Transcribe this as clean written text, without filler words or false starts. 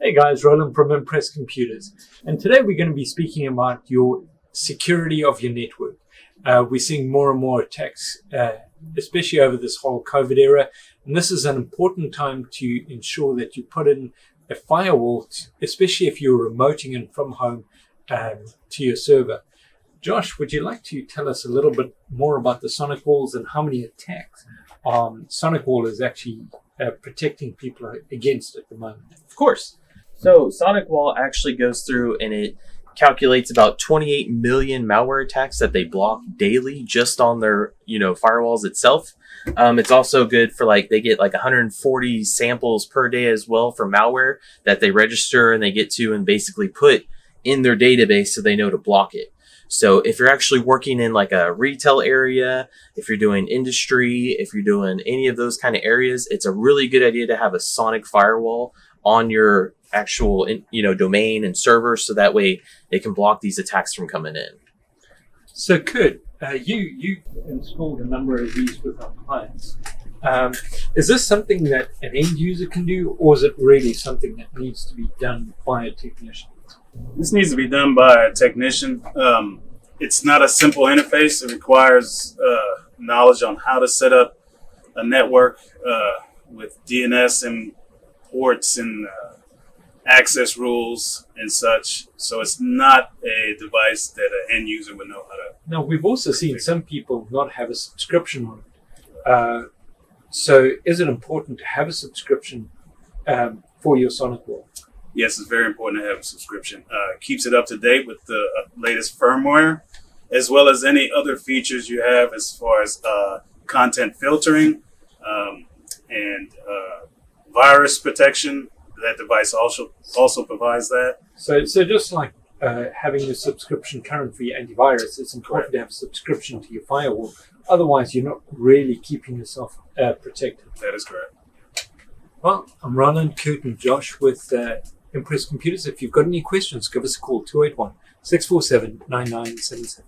Hey guys, Roland from Impress Computers, and today we're going to be speaking about your security of your network. We're seeing more and more attacks, especially over this whole COVID era, and this is an important time to ensure that you put in a firewall, especially if you're remoting in from home to your server. Josh, would you like to tell us a little bit more about the SonicWALLs and how many attacks SonicWALL is actually protecting people against at the moment? Of course. So SonicWALL actually goes through and it calculates about 28 million malware attacks that they block daily just on their, firewalls itself. It's also good for they get 140 samples per day as well for malware that they register and they get to and basically put in their database so they know to block it. So if you're actually working in a retail area, if you're doing industry, if you're doing any of those kind of areas, it's a really good idea to have a Sonic firewall on your actual, domain and server, so that way they can block these attacks from coming in. So Kurt, you installed a number of these with our clients. Is this something that an end user can do, or is it really something that needs to be done by a technician? This needs to be done by a technician. It's not a simple interface. It requires knowledge on how to set up a network with DNS and ports and access rules and such. So it's not a device that an end user would know how to. Now, we've also seen some people not have a subscription on it. So is it important to have a subscription for your SonicWALL? Yes, it's very important to have a subscription. Keeps it up to date with the latest firmware, as well as any other features you have as far as content filtering and virus protection. That device also provides that. So just like having a subscription current for your antivirus, it's important to have a subscription to your firewall. Otherwise, you're not really keeping yourself protected. That is correct. Well, I'm Roland, Kurt, and Josh with Impress Computers. If you've got any questions, give us a call, 281-647-9977.